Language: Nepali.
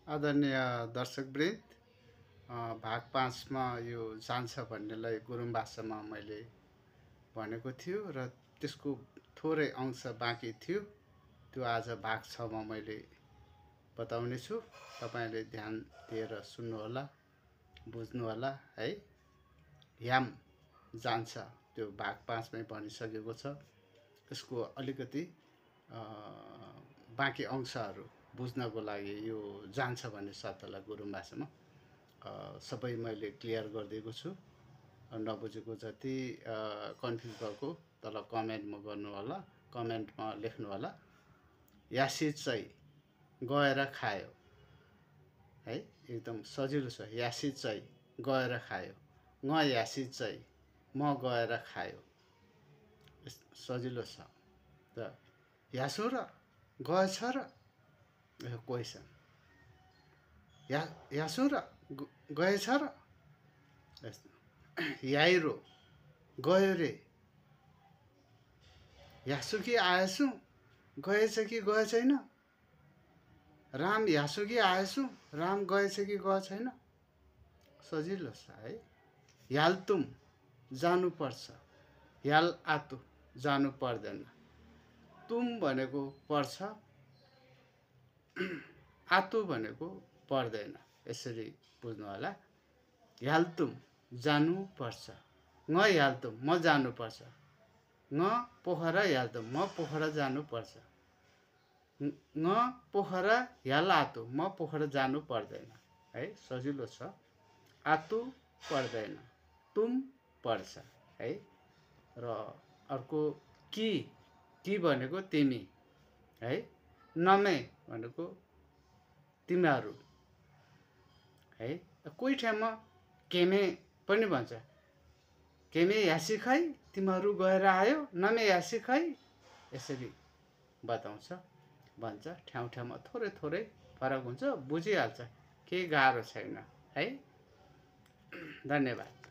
आदरणीय दर्शकवृन्द, भाग 5 मा यो जान्छ भन्नेलाई गुरुङ भाषामा मैले भनेको थियो र त्यसको थोरै अंश बाँकी थियो। त्यो आज भाग 6 मा मैले बताउने छु। तपाईले ध्यान दिएर सुन्नु होला, बुझ्नु होला है। याम जान्छ त्यो भाग 5 मै भनिसकेको छ। त्यसको अलिकति बाँकी अंशहरू बुझ्नको लागि यो जान्छ भन्ने शब्दलाई गुरुङ भाषामा सबै मैले क्लियर गरिदिएको छु। नबुझेको जति कन्फ्युज भएको तल कमेन्टमा गर्नु होला, कमेन्टमा लेख्नु होला। यासी चाहिँ गएर खायो है, एकदम सजिलो छ। यासी चाहिँ गएर खायो, न यासी चाहिँ म गएर खायो, सजिलो छ। त यासो र गएछ र क्वेसन, यासो र गएछ र, याइरो गयो रे, यासु कि आएछु, गएछ कि गए छैन, राम यासु कि आएछु, राम गएछ कि गए छैन, सजिलो छ है। यालतुम जानुपर्छ, याल आतु जानु पर्दैन। तुम भनेको पर्छ, आतु भनेको पर्दैन। यसरी बुझ्नु होला। यालतुम जानु पर्छ, न यालतुम म जानु पर्छ, न पोखरा यालतुम म पोखरा जानु पर्छ, न पोखरा याल आतु म पोखरा जानु पर्दैन है। सजिलो छ। आतु पर्दैन, तुम पर्छ है। र अर्को कि भनेको तिमी है। नमे भनेको तिमीहरू है। कोही ठाउँमा केमे पनि भन्छ। केमे यासी खै, तिमीहरू गएर आयो, नमे यासी खै, यसरी बताउँछ, भन्छ। ठाउँ ठाउँमा थोरै थोरै फरक हुन्छ, बुझिहाल्छ, केही गाह्रो छैन है। धन्यवाद।